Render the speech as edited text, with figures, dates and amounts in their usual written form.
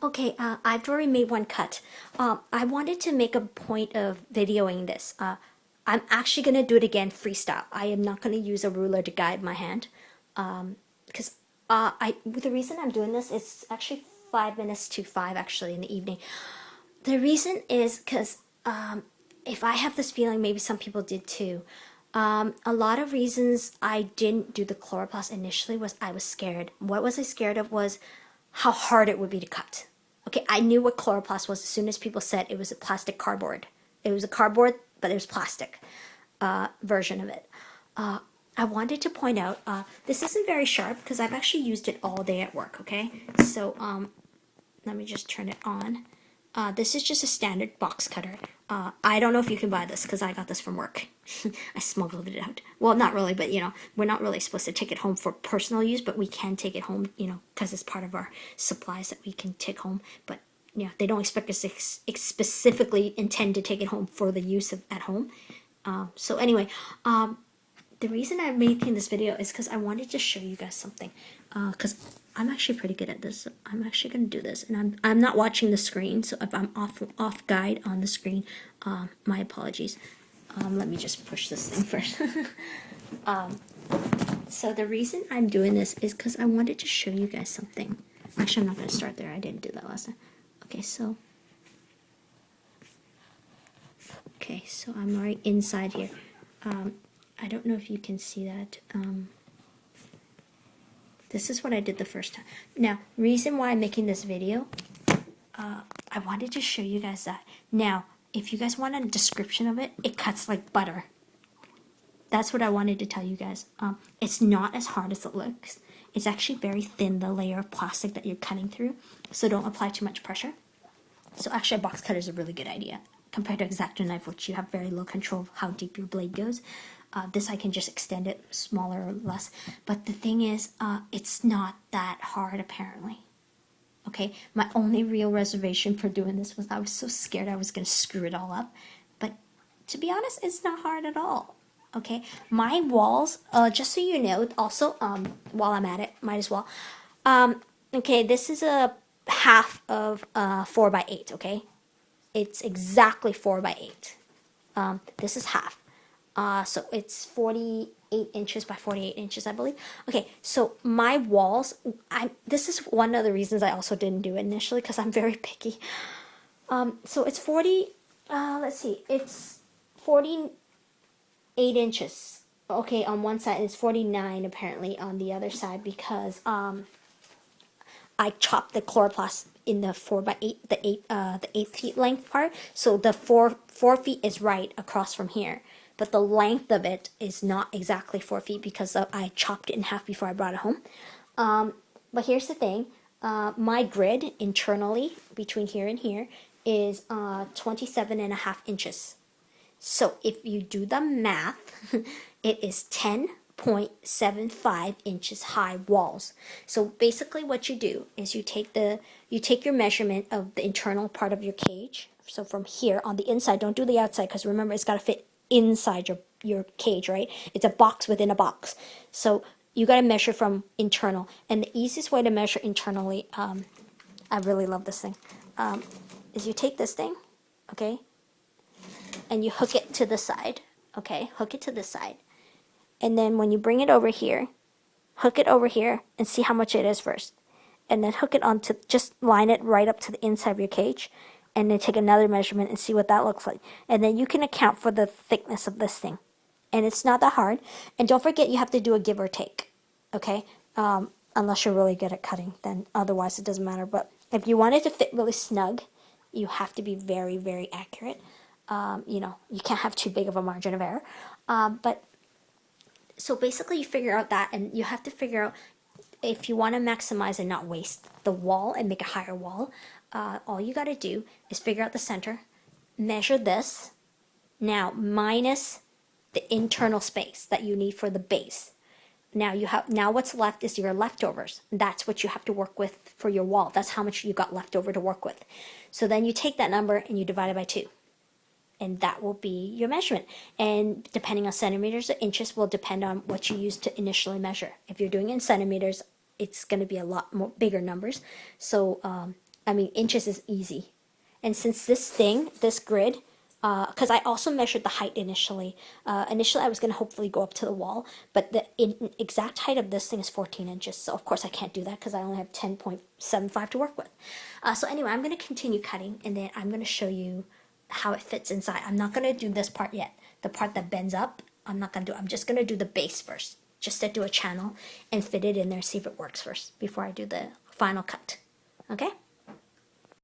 Okay, I've already made one cut. I wanted to make a point of videoing this. I'm actually going to do it again freestyle. I am not going to use a ruler to guide my hand. Because the reason I'm doing this is actually 5 minutes to 5 actually in the evening. The reason is because if I have this feeling, maybe some people did too. A lot of reasons I didn't do the chloroplast initially was I was scared. What was I scared of was how hard it would be to cut. Okay, I knew what chloroplast was as soon as people said it was a plastic cardboard. It was a cardboard, but it was plastic version of it. I wanted to point out, this isn't very sharp because I've actually used it all day at work, okay? So let me just turn it on. This is just a standard box cutter. I don't know if you can buy this because I got this from work. I smuggled it out. Well, not really, but you know, we're not really supposed to take it home for personal use, but we can take it home, you know, because it's part of our supplies that we can take home. But yeah, they don't expect us to specifically intend to take it home for the use of at home. So anyway, the reason I'm making this video is because I wanted to show you guys something. Because I'm actually pretty good at this. So I'm actually going to do this, and I'm not watching the screen. So if I'm off guide on the screen, my apologies. Let me just push this thing first. So the reason I'm doing this is because I wanted to show you guys something. Actually, I'm not going to start there. I didn't do that last time. Okay, so I'm right inside here. I don't know if you can see that. This is what I did the first time. Now, reason why I'm making this video, I wanted to show you guys that. Now, if you guys want a description of it, it cuts like butter. That's what I wanted to tell you guys. It's not as hard as it looks. It's actually very thin, the layer of plastic that you're cutting through, so don't apply too much pressure. So actually a box cutter is a really good idea compared to X-Acto knife, which you have very low control of how deep your blade goes. This I can just extend it smaller or less. But the thing is, it's not that hard apparently. Okay, my only real reservation for doing this was I was so scared I was going to screw it all up. But to be honest, it's not hard at all. Okay, my walls, just so you know, also, while I'm at it, might as well. Okay, this is a half of 4 by 8, okay? It's exactly 4 by 8. This is half. So it's 48 inches by 48 inches, I believe. Okay, so my walls, this is one of the reasons I also didn't do it initially, because I'm very picky. So it's 40, let's see, it's 48 inches. Okay, on one side, it's 49 apparently on the other side, because I chopped the chloroplast in the 4 by 8, the 8 feet length part. So the 4 feet is right across from here. But the length of it is not exactly 4 feet because I chopped it in half before I brought it home. But here's the thing. My grid internally between here and here is 27.5 inches. So if you do the math, it is 10.75 inches high walls. So basically what you do is you take your measurement of the internal part of your cage. So from here on the inside, don't do the outside because remember it's got to fit inside your cage, right? It's a box within a box. So you got to measure from internal. And the easiest way to measure internally, I really love this thing, is you take this thing, okay, and you hook it to the side, okay? Hook it to the side. And then when you bring it over here, hook it over here and see how much it is first. And then hook it onto, just line it right up to the inside of your cage. And then take another measurement and see what that looks like. And then you can account for the thickness of this thing. And it's not that hard. And don't forget you have to do a give or take, okay? Unless you're really good at cutting, then otherwise it doesn't matter. But if you want it to fit really snug, you have to be very, very accurate. You know, you can't have too big of a margin of error. But so basically you figure out that, and you have to figure out if you want to maximize and not waste the wall and make a higher wall. All you got to do is figure out the center, measure this, now minus the internal space that you need for the base. Now what's left is your leftovers. That's what you have to work with for your wall. That's how much you got left over to work with. So then you take that number and you divide it by 2. And that will be your measurement. And depending on centimeters or inches will depend on what you use to initially measure. If you're doing it in centimeters, it's going to be a lot more bigger numbers. So I mean, inches is easy. And since this grid, because I also measured the height initially. Initially, I was going to hopefully go up to the wall, but the exact height of this thing is 14 inches. So, of course, I can't do that because I only have 10.75 to work with. So, anyway, I'm going to continue cutting, and then I'm going to show you how it fits inside. I'm not going to do this part yet. The part that bends up, I'm not going to do. I'm just going to do the base first, just to do a channel and fit it in there, see if it works first before I do the final cut. Okay?